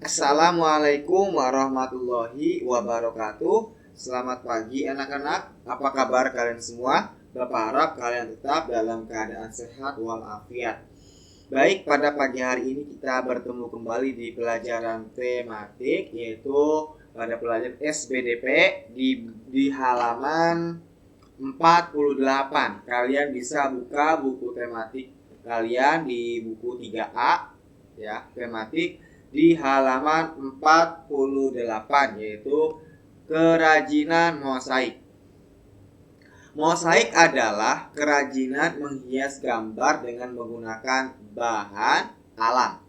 Assalamualaikum warahmatullahi wabarakatuh. Selamat pagi anak-anak. Apa kabar kalian semua? Bapak harap kalian tetap dalam keadaan sehat walafiat. Baik, pada pagi hari ini kita bertemu kembali di pelajaran tematik, yaitu pada pelajaran SBDP di halaman 48. Kalian bisa buka buku tematik kalian di buku 3A ya, tematik di halaman 48, yaitu kerajinan mosaik. Mosaik adalah kerajinan menghias gambar dengan menggunakan bahan alam.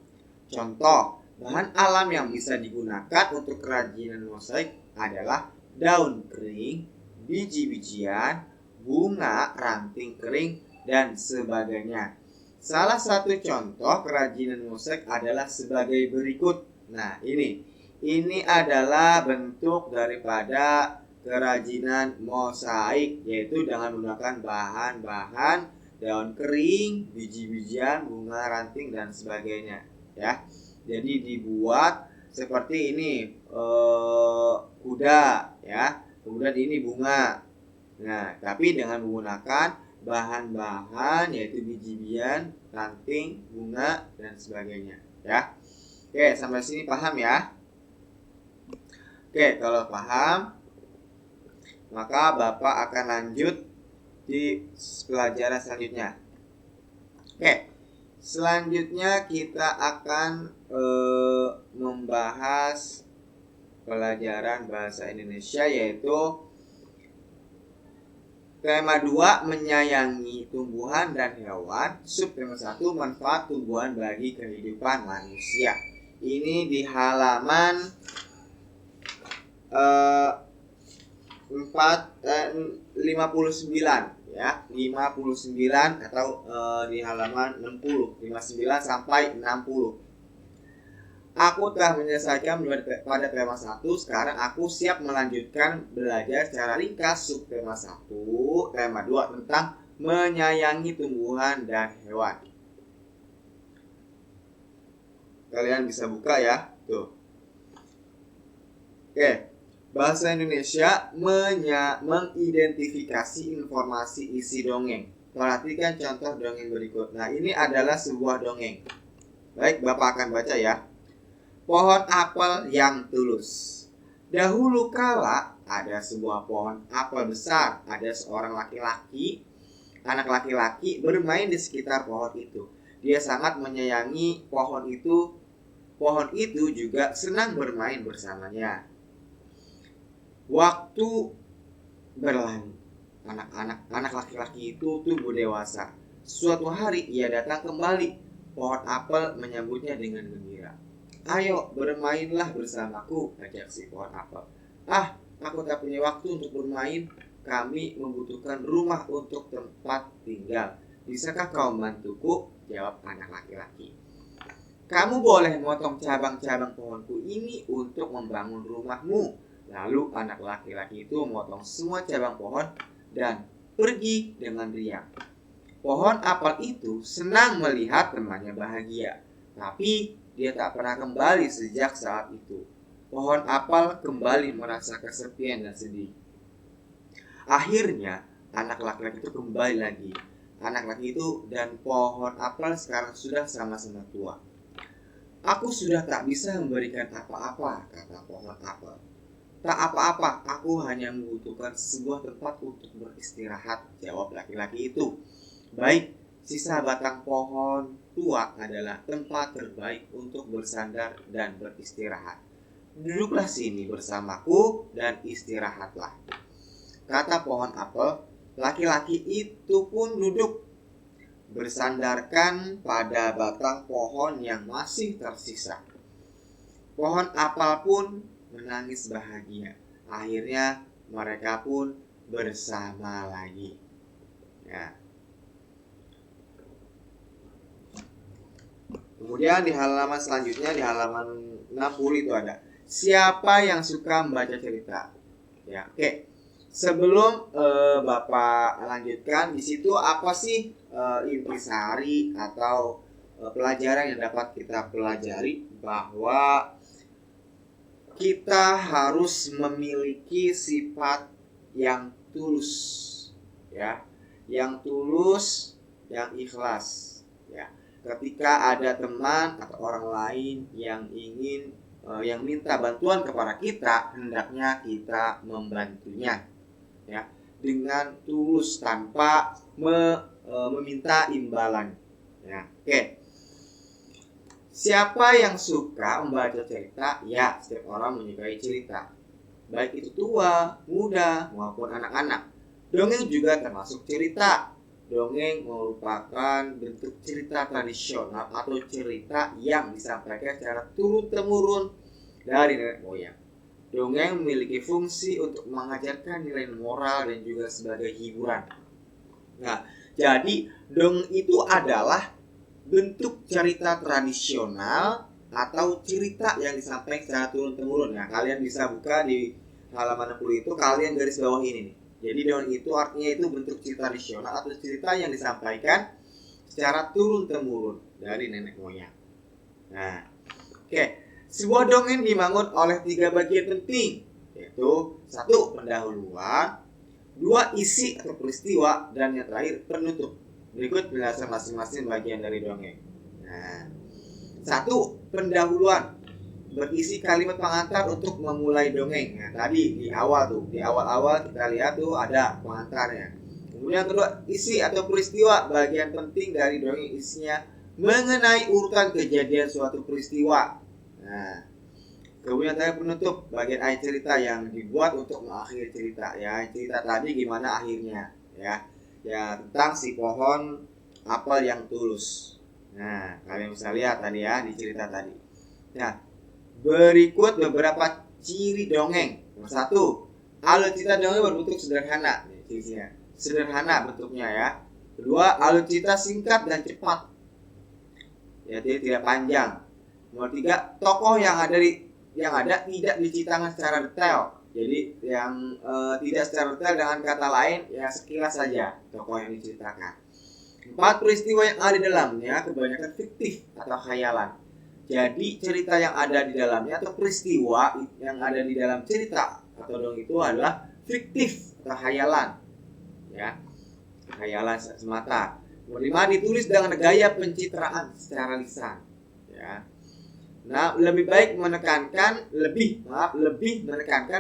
Contoh, bahan alam yang bisa digunakan untuk kerajinan mosaik adalah daun kering, biji-bijian, bunga, ranting kering, dan sebagainya. Salah satu contoh kerajinan mosaik adalah sebagai berikut. Nah, ini adalah bentuk daripada kerajinan mosaik, yaitu dengan menggunakan bahan-bahan daun kering, biji-bijian, bunga, ranting, dan sebagainya. Ya, jadi dibuat seperti ini, kuda, ya. Kemudian ini bunga. Nah, tapi dengan menggunakan bahan-bahan yaitu biji-bijian, ranting, bunga, dan sebagainya. Ya. Oke, sampai sini paham ya? Oke, kalau paham, maka Bapak akan lanjut di pelajaran selanjutnya. Oke, selanjutnya kita akan membahas pelajaran bahasa Indonesia, yaitu tema 2, menyayangi tumbuhan dan hewan. Subtema 1, manfaat tumbuhan bagi kehidupan manusia. Ini di halaman 59 ya, 59 atau di halaman 60, 59 sampai 60. Aku telah menyelesaikan pada tema 1. Sekarang aku siap melanjutkan belajar secara ringkas subtema 1, tema 2 tentang menyayangi tumbuhan dan hewan. Kalian bisa buka ya, tuh. Oke, bahasa Indonesia mengidentifikasi informasi isi dongeng. Perhatikan contoh dongeng berikut. Nah, ini adalah sebuah dongeng. Baik, Bapak akan baca ya. Pohon apel yang tulus. Dahulu kala ada sebuah pohon apel besar. Ada seorang anak laki-laki bermain di sekitar pohon itu. Dia sangat menyayangi pohon itu. Pohon itu juga senang bermain bersamanya. Waktu berlalu, anak laki-laki itu tumbuh dewasa. Suatu hari ia datang kembali. Pohon apel menyambutnya dengan gembira. Ayo bermainlah bersamaku, ajak si pohon apel. Aku tak punya waktu untuk bermain. Kami membutuhkan rumah untuk tempat tinggal. Bisakah kau membantuku? Jawab anak laki-laki. Kamu boleh memotong cabang-cabang pohonku ini untuk membangun rumahmu. Lalu anak laki-laki itu memotong semua cabang pohon dan pergi dengan riang. Pohon apel itu senang melihat temannya bahagia, tapi dia tak pernah kembali sejak saat itu. Pohon apel kembali merasa kesepian dan sedih. Akhirnya anak laki-laki itu kembali lagi. Anak laki itu dan pohon apel sekarang sudah sama-sama tua. Aku sudah tak bisa memberikan apa-apa, kata pohon apel. Tak apa-apa, aku hanya membutuhkan sebuah tempat untuk beristirahat, jawab laki-laki itu. Baik, sisa batang pohon tua adalah tempat terbaik untuk bersandar dan beristirahat. Duduklah sini bersamaku dan istirahatlah, kata pohon apel. Laki-laki itu pun duduk bersandarkan pada batang pohon yang masih tersisa. Pohon apel pun menangis bahagia. Akhirnya mereka pun bersama lagi. Ya. Kemudian di halaman selanjutnya, di halaman 60 itu ada siapa yang suka membaca cerita. Ya, oke. Sebelum Bapak lanjutkan, di situ apa sih intisari atau pelajaran yang dapat kita pelajari? Bahwa kita harus memiliki sifat yang tulus, ya, yang tulus, yang ikhlas, ya. Ketika ada teman atau orang lain yang ingin yang minta bantuan kepada kita, hendaknya kita membantunya, ya, dengan tulus tanpa meminta imbalan, ya. Oke. Siapa yang suka membaca cerita? Ya, setiap orang menyukai cerita, baik itu tua, muda, maupun anak-anak. Dongeng juga termasuk cerita. Dongeng merupakan bentuk cerita tradisional atau cerita yang disampaikan secara turun-temurun dari nenek moyang. Dongeng memiliki fungsi untuk mengajarkan nilai moral dan juga sebagai hiburan. Nah, jadi dongeng itu adalah bentuk cerita tradisional atau cerita yang disampaikan secara turun-temurun. Nah, kalian bisa buka di halaman 60 itu, kalian garis bawah ini nih. Jadi dongeng itu artinya itu bentuk cerita tradisional atau cerita yang disampaikan secara turun-temurun dari nenek moyang. Nah, oke. Sebuah dongeng dibangun oleh 3 bagian penting, yaitu 1. Pendahuluan, 2. Isi atau peristiwa, dan yang terakhir penutup. Berikut penjelasan masing-masing bagian dari dongeng. Nah, 1. Pendahuluan berisi kalimat pengantar untuk memulai dongeng. Nah, tadi di awal tuh, di awal-awal kita lihat tuh ada pengantarnya. Kemudian kedua, isi atau peristiwa, bagian penting dari dongeng isinya mengenai urutan kejadian suatu peristiwa. Nah, kemudian tadi penutup, bagian akhir cerita yang dibuat untuk mengakhiri cerita. Ya, cerita tadi gimana akhirnya, ya. Ya, tentang si pohon apel yang tulus. Nah, kalian bisa lihat tadi ya di cerita tadi. Nah, berikut beberapa ciri dongeng. Nomor 1, alur cerita dongeng berbentuk sederhana. Cirinya sederhana bentuknya ya. Kedua, alur cerita singkat dan cepat. Ya, tidak panjang. Nomor 3, tokoh yang ada tidak diceritakan secara detail. Jadi yang tidak secara detail, dengan kata lain ya sekilas saja tokoh yang diceritakan. 4, peristiwa yang ada di dalamnya kebanyakan fiktif atau khayalan. Jadi cerita yang ada di dalamnya atau peristiwa yang ada di dalam cerita atau dongeng itu adalah fiktif atau khayalan, ya, khayalan semata. Nomor 5, ditulis dengan gaya pencitraan secara lisan, ya. Nah, lebih menekankan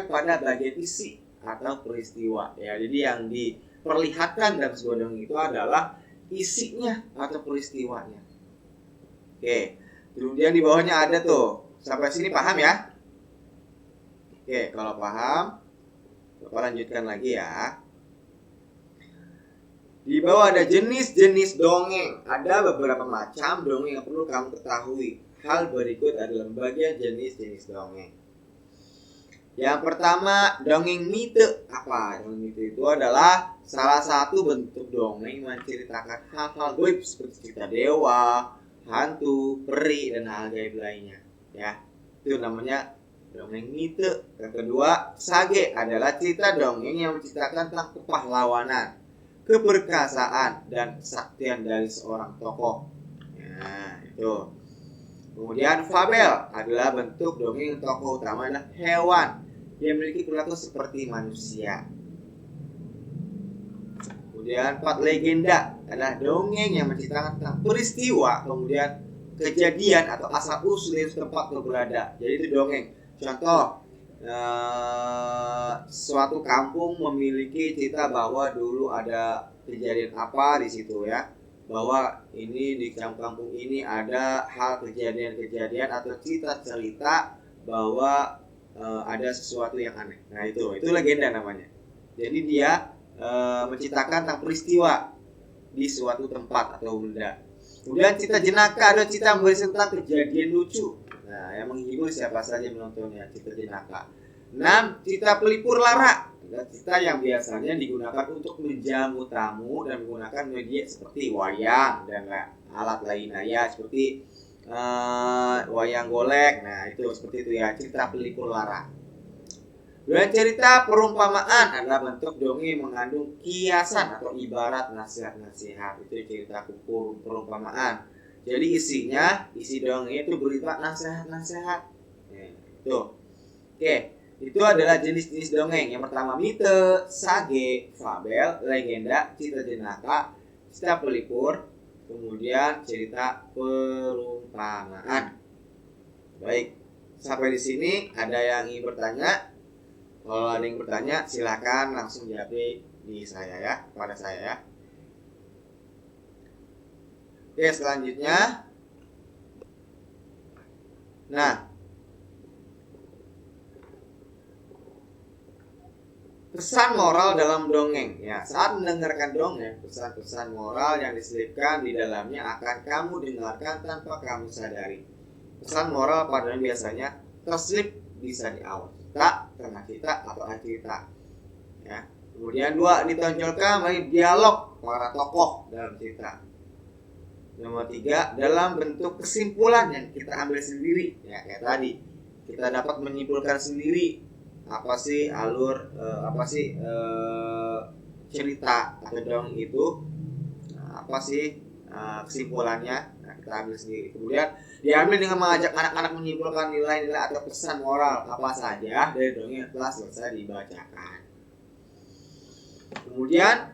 pada bagian isi atau peristiwa. Ya, jadi yang diperlihatkan dalam sebuah dongeng itu adalah isinya atau peristiwanya. Oke, kemudian di bawahnya ada tuh. Sampai sini paham ya? Oke, kalau paham, Bapak lanjutkan lagi ya. Di bawah ada jenis-jenis dongeng. Ada beberapa macam dongeng yang perlu kamu ketahui. Hal berikut adalah bagian jenis-jenis dongeng. Yang pertama, dongeng mite. Apa? Dongeng mite itu adalah salah satu bentuk dongeng menceritakan hal-hal gaib seperti cerita dewa, hantu, peri, dan hal gaib lainnya. Ya, itu namanya dongeng mite. Yang kedua, sage adalah cerita dongeng yang menceritakan tentang kepahlawanan, keperkasaan, dan kesaktian dari seorang tokoh. Nah, itu. Kemudian fabel adalah bentuk dongeng tokoh utama adalah hewan yang memiliki perilaku seperti manusia. Kemudian 4, legenda adalah dongeng yang menceritakan tentang peristiwa, kemudian kejadian atau asal usul dari tempat berada. Jadi itu dongeng. Contoh, suatu kampung memiliki cerita bahwa dulu ada kejadian apa di situ ya. Bahwa ini di kampung ini ada hal kejadian-kejadian atau cerita-cerita bahwa ada sesuatu yang aneh. Nah, itu legenda namanya. Jadi dia menceritakan tentang peristiwa di suatu tempat atau benda. Kemudian cerita jenaka adalah cerita yang berisi tentang kejadian lucu. Nah, yang menghibur siapa saja menontonnya, cerita jenaka. 6, cerita pelipur lara. Cerita yang biasanya digunakan untuk menjamu tamu dan menggunakan media seperti wayang dan alat lainnya seperti wayang golek. Nah, itu seperti itu ya, cerita pelipur lara. Dan cerita perumpamaan adalah bentuk dongeng mengandung kiasan atau ibarat nasihat-nasihat. Itu cerita perumpamaan. Jadi isi dongeng itu berupa nasihat-nasihat. Itu. Oke, itu adalah jenis-jenis dongeng. Yang pertama mite, sage, fabel, legenda, cerita jenaka, cerita pelipur, kemudian cerita perumpamaan. Baik, sampai di sini ada yang ingin bertanya? Kalau ada yang bertanya, silakan langsung jawab di saya ya, pada saya ya. Oke, selanjutnya. Nah, pesan moral dalam dongeng ya. Saat mendengarkan dongeng, pesan-pesan moral yang diselipkan di dalamnya akan kamu dengarkan tanpa kamu sadari. Pesan moral pada biasanya terselip bisa di awal cerita, tengah cerita, atau akhir cerita ya. Kemudian 2, ditonjolkan melalui dialog para tokoh dalam cerita. Nomor 3, dalam bentuk kesimpulan yang kita ambil sendiri ya, kayak tadi kita dapat menyimpulkan sendiri apa sih alur cerita atau dongeng itu, apa sih kesimpulannya. Nah, kita ambil sendiri. Kemudian diambil dengan mengajak anak-anak menyimpulkan nilai-nilai atau pesan moral apa saja dari dongeng yang telah selesai dibacakan. Kemudian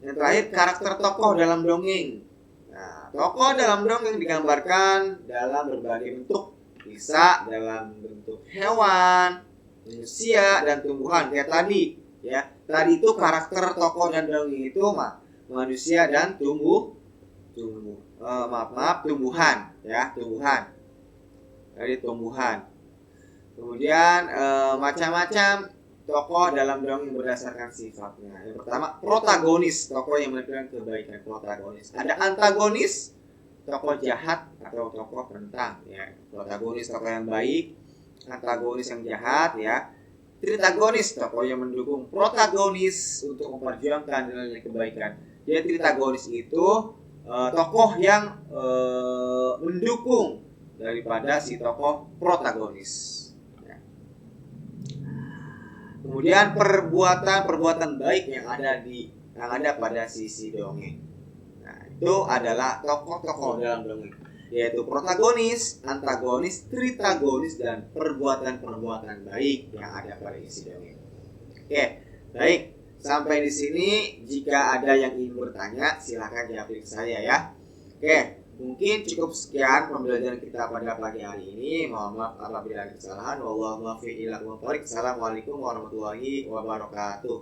yang terakhir, karakter tokoh dalam dongeng. Nah, tokoh dalam dongeng digambarkan dalam berbagai bentuk, bisa dalam bentuk hewan, manusia, dan tumbuhan kayak tadi ya. Tadi itu karakter tokoh dan dongeng itu manusia dan tumbuhan ya, tumbuhan. Tadi tumbuhan. Kemudian macam-macam tokoh dalam dongeng berdasarkan sifatnya. Yang pertama, protagonis, tokoh yang menampilkan kebaikan, protagonis. Ada antagonis, tokoh jahat atau tokoh penentang ya. Protagonis tokoh yang baik, antagonis yang jahat ya. Tritagonis, tokoh yang mendukung protagonis untuk memperjuangkan nilai kebaikan. Jadi tritagonis itu tokoh yang mendukung daripada si tokoh protagonis ya. Kemudian perbuatan baik yang ada pada sisi dongeng. Nah, itu adalah tokoh-tokoh dalam dongeng, yaitu protagonis, antagonis, tritagonis, dan perbuatan baik yang ada pada isi dongeng. Oke, baik. Sampai di sini, jika ada yang ingin bertanya, silakan jawab saya ya. Oke, mungkin cukup sekian pembelajaran kita pada pagi hari ini. Mohon maaf apabila ada kesalahan. Wallahu muwaffiq ila aqwamit thoriq. Assalamualaikum warahmatullahi wabarakatuh.